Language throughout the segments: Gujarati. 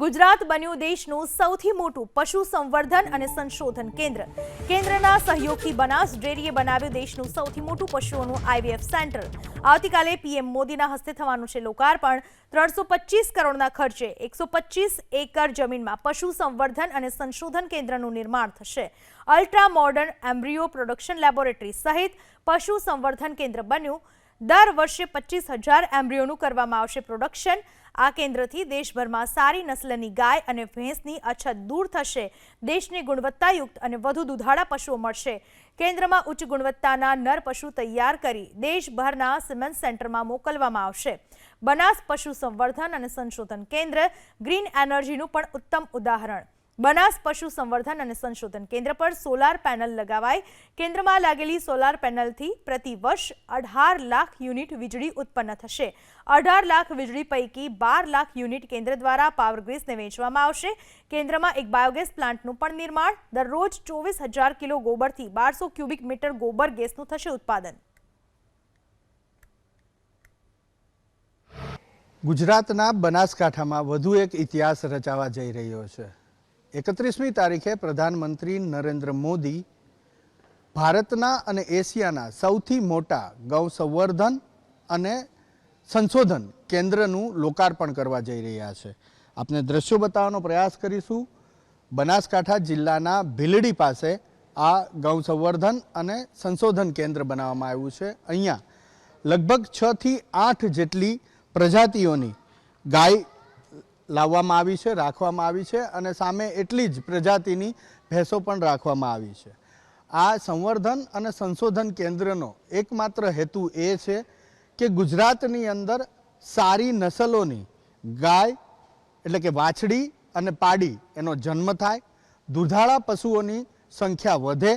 ગુજરાત બન્યું દેશનું સૌથી મોટું પશુ સંવર્ધન અને સંશોધન કેન્દ્ર. કેન્દ્રના સહયોગથી બનાસ ડેરીએ બનાવ્યું દેશનું સૌથી મોટું પશુઓનું આઈવીએફ સેન્ટર. આવતીકાલે પીએમ મોદીના હસ્તે થવાનું છે લોકાર્પણ. 325 કરોડના ખર્ચે 125 એકર જમીનમાં પશુ સંવર્ધન અને સંશોધન કેન્દ્રનું નિર્માણ થશે. Ultra modern embryo production laboratory સહિત પશુ સંવર્ધન કેન્દ્ર બન્યું. દર વર્ષે 25,000 એમ્બ્રિયોનું કરવામાં આવશે પ્રોડક્શન. આ કેન્દ્રથી દેશભરમાં સારી નસ્લની ગાય અને ભેંસની અછત દૂર થશે. દેશને ગુણવત્તાયુક્ત અને વધુ દૂધાળા પશુઓ મળશે. કેન્દ્રમાં ઉચ્ચ ગુણવત્તાના નર પશુ તૈયાર કરી દેશભરના સિમેન્ટ સેન્ટરમાં મોકલવામાં આવશે. બનાસ પશુ સંવર્ધન અને સંશોધન કેન્દ્ર ગ્રીન એનર્જીનું પણ ઉત્તમ ઉદાહરણ. બનાસ પશુ સંવર્ધન અને સંશોધન કેન્દ્ર પર સોલાર પેનલ લગાવાય. કેન્દ્રમાં લાગેલી સોલાર પેનલથી પ્રતિ વર્ષ 18 લાખ યુનિટ વીજળી ઉત્પન્ન થશે. 18 લાખ વીજળી પૈકી 12 લાખ યુનિટ કેન્દ્ર દ્વારા પાવર ગ્રીડને વેચવામાં આવશે. કેન્દ્રમાં એક બાયોગેસ પ્લાન્ટનું પણ નિર્માણ. દરરોજ 24,000 કિલો ગોબરથી 1200 ક્યુબિક મીટર ગોબર ગેસનું થશે ઉત્પાદન. ગુજરાતના બનાસકાંઠામાં વધુ એક ઇતિહાસ રચાવા જઈ રહ્યો છે. 31મી તારીખે પ્રધાનમંત્રી નરેન્દ્ર મોદી ભારતના અને એશિયાના સૌથી મોટા ગૌ સંવર્ધન અને સંશોધન કેન્દ્રનું લોકાર્પણ કરવા જઈ રહ્યા છે. આપને દ્રશ્યો બતાવવાનો પ્રયાસ કરીશું. બનાસકાંઠા જિલ્લાના ભીલડી પાસે આ ગૌ સંવર્ધન અને સંશોધન કેન્દ્ર બનાવવામાં આવ્યું છે. અહીંયા લગભગ 6 થી 8 જેટલી પ્રજાતિઓની ગાય લાવવામાં આવી છે, રાખવામાં આવી છે અને સામે એટલી જ પ્રજાતિની ભેંસો પણ રાખવામાં આવી છે. આ સંવર્ધન અને સંશોધન કેન્દ્રનો એકમાત્ર હેતુ એ છે કે ગુજરાતની અંદર સારી નસલોની ગાય એટલે કે વાછડી અને પાડી એનો જન્મ થાય, દૂધાળા પશુઓની સંખ્યા વધે,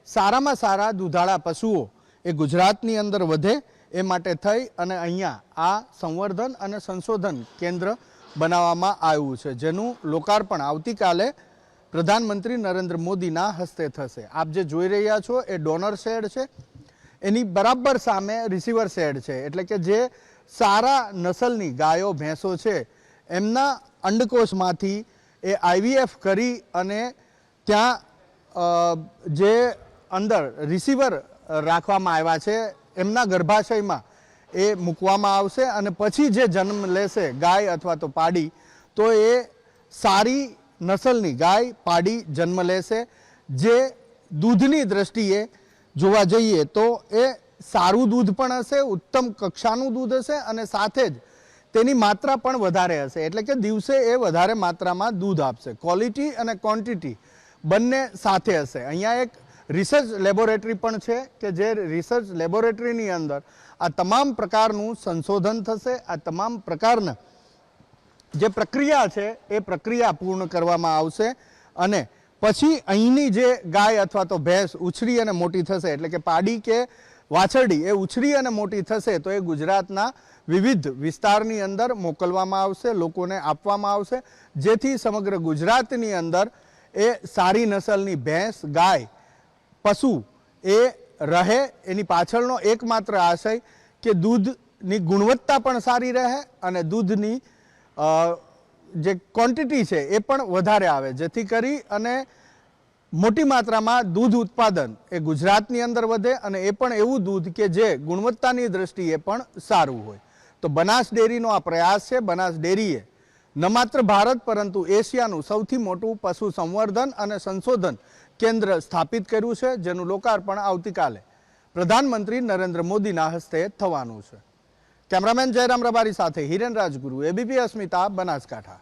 સારામાં સારા દૂધાળા પશુઓ એ ગુજરાતની અંદર વધે એ માટે થઈ અને અહીંયા આ સંવર્ધન અને સંશોધન કેન્દ્ર બનાવવામાં આવ્યું છે, જેનું લોકાર્પણ આવતીકાલે પ્રધાનમંત્રી નરેન્દ્ર મોદીના હસ્તે થશે. આપ જે જોઈ રહ્યા છો એ ડોનર શેડ છે. એની બરાબર સામે રિસીવર શેડ છે, એટલે કે જે સારા નસલની ગાયો ભેંસો છે એમના અંડકોશમાંથી એ આઈવીએફ કરી અને ત્યાં જે અંદર રિસીવર રાખવામાં આવ્યા છે એમના ગર્ભાશયમાં એ મૂકવામાં આવશે અને પછી જે જન્મ લેશે ગાય અથવા તો પાડી તો એ સારી નસલની ગાય પાડી જન્મ લેશે. જે દૂધની દ્રષ્ટિએ જોવા જઈએ તો એ સારું દૂધ પણ હશે, ઉત્તમ કક્ષાનું દૂધ હશે અને સાથે જ તેની માત્રા પણ વધારે હશે, એટલે કે દિવસે એ વધારે માત્રામાં દૂધ આપશે. ક્વોલિટી અને ક્વોન્ટિટી બંને સાથે હશે. અહીંયા એક રિસર્ચ લેબોરેટરી પણ છે કે જે રિસર્ચ લેબોરેટરીની અંદર આ તમામ પ્રકારનું સંશોધન થશે. આ તમામ પ્રકારના જે પ્રક્રિયા છે એ પ્રક્રિયા પૂર્ણ કરવામાં આવશે અને પછી અહીંની જે ગાય અથવા તો ભેંસ ઉછરી અને મોટી થશે, એટલે કે પાડી કે વાછરડી એ ઉછરી અને મોટી થશે તો એ ગુજરાતના વિવિધ વિસ્તારની અંદર મોકલવામાં આવશે, લોકોને આપવામાં આવશે, જેથી સમગ્ર ગુજરાતની અંદર એ સારી નસલની ભેંસ ગાય પશુ એ રહે. એની પાછળનો એકમાત્ર આશય કે દૂધની ગુણવત્તા પણ સારી રહે અને દૂધની જે ક્વોન્ટિટી છે એ પણ વધારે આવે, જેથી કરી અને મોટી માત્રામાં દૂધ ઉત્પાદન એ ગુજરાતની અંદર વધે અને એ પણ એવું દૂધ કે જે ગુણવત્તાની દ્રષ્ટિએ પણ સારું હોય. તો બનાસ ડેરીનો આ પ્રયાસ છે. બનાસ ડેરીએ ન માત્ર ભારત પરંતુ એશિયાનું સૌથી મોટું પશુ સંવર્ધન અને સંશોધન કેન્દ્ર સ્થાપિત કર્યું છે, જેનું લોકાર્પણ આવતીકાલે પ્રધાનમંત્રી નરેન્દ્ર મોદીના હસ્તે થવાનું છે. કેમેરામેન જયરામ રબારી સાથે હિરેન રાજગુરુ, એબીપી અસ્મિતા, બનાસકાંઠા.